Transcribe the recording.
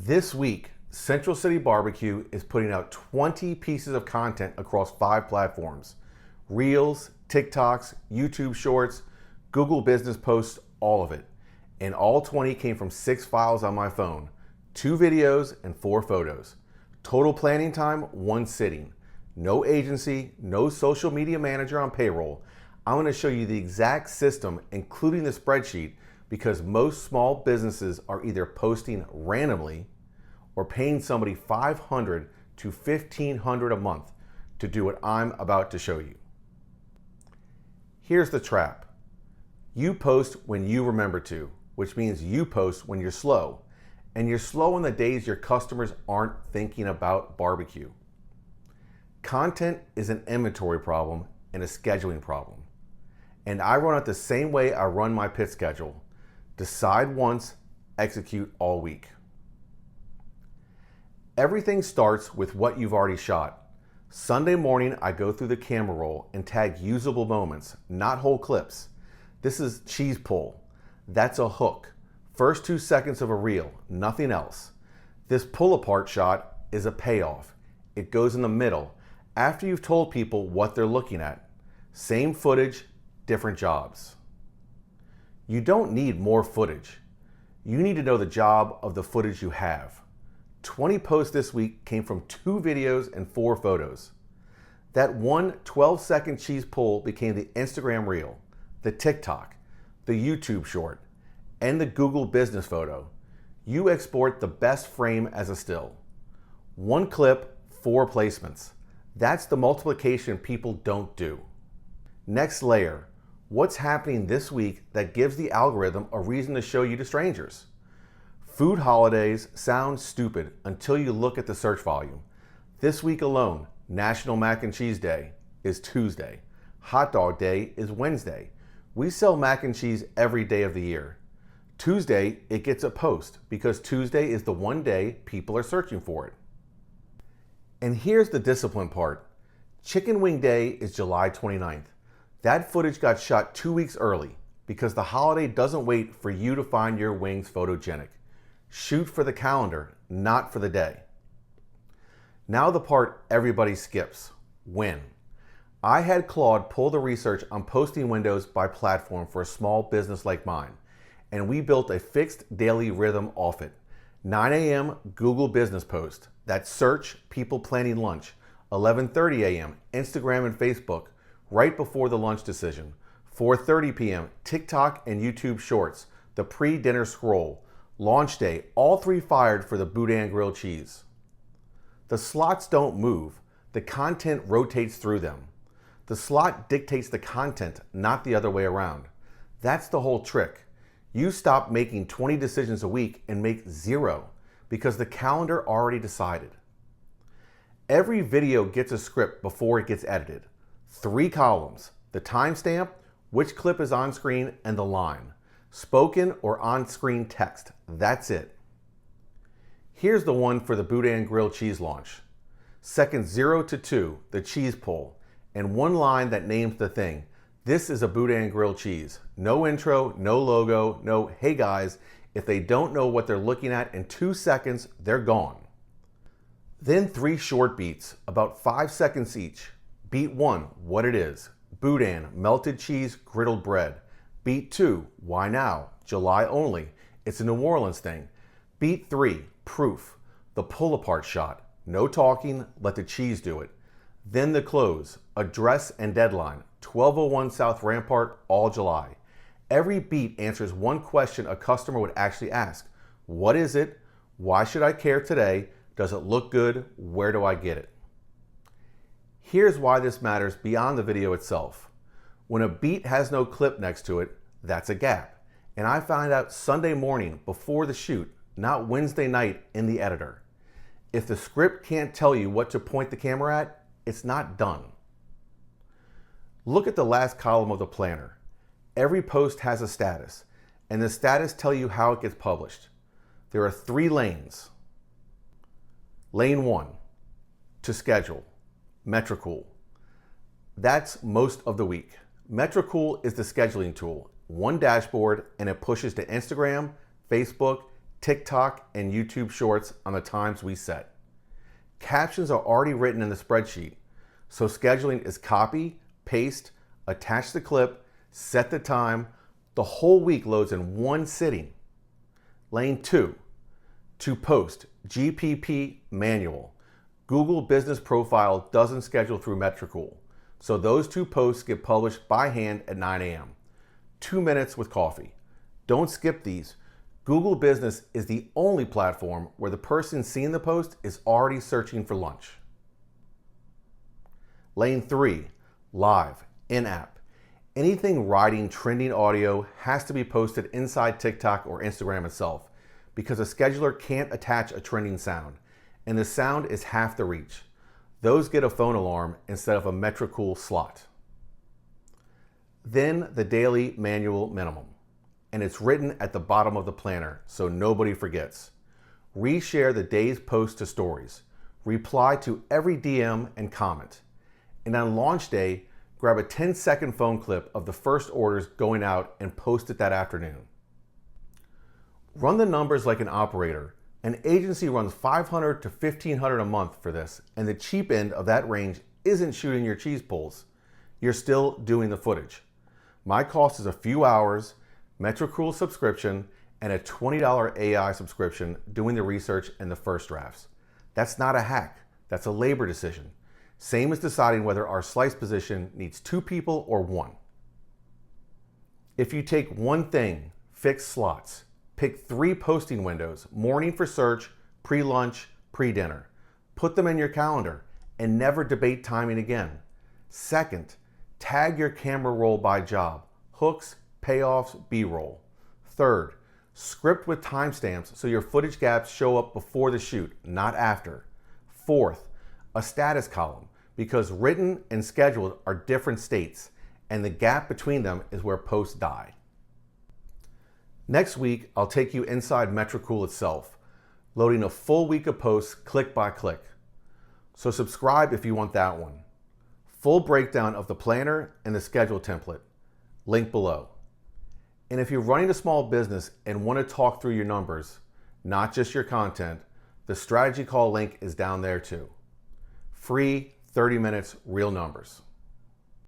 This week, Central City BBQ is putting out 20 pieces of content across 5 platforms: Reels, TikToks, YouTube Shorts, Google Business Posts, all of it. And all 20 came from 6 files on my phone, 2 videos and 4 photos. Total planning time, 1 sitting. No agency, no social media manager on payroll. I'm going to show you the exact system, including the spreadsheet, because most small businesses are either posting randomly or paying somebody $500 to $1,500 a month to do what I'm about to show you. Here's the trap. You post when you remember to, which means you post when you're slow. And you're slow on the days your customers aren't thinking about barbecue. Content is an inventory problem and a scheduling problem. And I run it the same way I run my pit schedule. Decide once, execute all week. Everything starts with what you've already shot. Sunday morning, I go through the camera roll and tag usable moments, not whole clips. This is cheese pull. That's a hook. First 2 seconds of a reel, nothing else. This pull apart shot is a payoff. It goes in the middle, after you've told people what they're looking at. Same footage, different jobs. You don't need more footage. You need to know the job of the footage you have. 20 posts this week came from 2 videos and 4 photos. That one 12-second cheese pull became the Instagram reel, the TikTok, the YouTube short, and the Google business photo. You export the best frame as a still. 1 clip, 4 placements. That's the multiplication people don't do. Next layer. What's happening this week that gives the algorithm a reason to show you to strangers? Food holidays sound stupid until you look at the search volume. This week alone, National Mac and Cheese Day is Tuesday. Hot Dog Day is Wednesday. We sell mac and cheese every day of the year. Tuesday, it gets a post because Tuesday is the one day people are searching for it. And here's the discipline part. Chicken Wing Day is July 29th. That footage got shot 2 weeks early because the holiday doesn't wait for you to find your wings photogenic. Shoot for the calendar, not for the day. Now the part everybody skips, when. I had Claude pull the research on posting windows by platform for a small business like mine, and we built a fixed daily rhythm off it. 9 a.m. Google Business Post, that's search, people planning lunch. 11:30 a.m. Instagram and Facebook, right before the lunch decision. 4:30 p.m. TikTok and YouTube Shorts, the pre-dinner scroll. Launch day, all 3 fired for the Boudin grilled cheese. The slots don't move, the content rotates through them. The slot dictates the content, not the other way around. That's the whole trick. You stop making 20 decisions a week and make 0 because the calendar already decided. Every video gets a script before it gets edited. 3 columns, the timestamp, which clip is on screen, and the line. Spoken or on-screen text, that's it. Here's the one for the Boudin grilled cheese launch. Seconds 0 to 2, the cheese pull, and 1 line that names the thing. This is a Boudin grilled cheese. No intro, no logo, no hey guys. If they don't know what they're looking at in 2 seconds, they're gone. Then 3 short beats, about 5 seconds each. Beat 1, what it is. Boudin, melted cheese, griddled bread. Beat 2, why now? July only. It's a New Orleans thing. Beat 3, proof. The pull apart shot. No talking, let the cheese do it. Then the close, address and deadline. 1201 South Rampart, all July. Every beat answers 1 question a customer would actually ask. What is it? Why should I care today? Does it look good? Where do I get it? Here's why this matters beyond the video itself. When a beat has no clip next to it, that's a gap. And I find out Sunday morning before the shoot, not Wednesday night in the editor. If the script can't tell you what to point the camera at, it's not done. Look at the last column of the planner. Every post has a status, and the status tell you how it gets published. There are 3 lanes. Lane 1, to schedule, Metricool. That's most of the week. Metricool is the scheduling tool, 1 dashboard, and it pushes to Instagram, Facebook, TikTok, and YouTube Shorts on the times we set. Captions are already written in the spreadsheet, so scheduling is copy, paste, attach the clip, set the time. The whole week loads in one sitting. Lane 2, to post, GPP manual. Google Business Profile doesn't schedule through Metricool, so those 2 posts get published by hand at 9 a.m. 2 minutes with coffee. Don't skip these. Google Business is the only platform where the person seeing the post is already searching for lunch. Lane 3, live, in-app. Anything riding trending audio has to be posted inside TikTok or Instagram itself because a scheduler can't attach a trending sound, and the sound is half the reach. Those get a phone alarm instead of a Metricool slot. Then the daily manual minimum, and it's written at the bottom of the planner so nobody forgets. Reshare the day's post to stories. Reply to every DM and comment. And on launch day, grab a 10-second phone clip of the first orders going out and post it that afternoon. Run the numbers like an operator. An agency runs $500 to $1,500 a month for this, and the cheap end of that range isn't shooting your cheese pulls. You're still doing the footage. My cost is a few hours, Metricool subscription, and a $20 AI subscription doing the research and the first drafts. That's not a hack, that's a labor decision. Same as deciding whether our slice position needs 2 people or 1. If you take one thing, fix slots. Pick 3 posting windows, morning for search, pre-lunch, pre-dinner. Put them in your calendar and never debate timing again. Second, tag your camera roll by job, hooks, payoffs, B-roll. Third, script with timestamps so your footage gaps show up before the shoot, not after. Fourth, a status column, because written and scheduled are different states, and the gap between them is where posts die. Next week, I'll take you inside Metricool itself, loading a full week of posts click by click. So subscribe if you want that one. Full breakdown of the planner and the schedule template, link below. And if you're running a small business and want to talk through your numbers, not just your content, the strategy call link is down there too. Free 30 minutes, real numbers.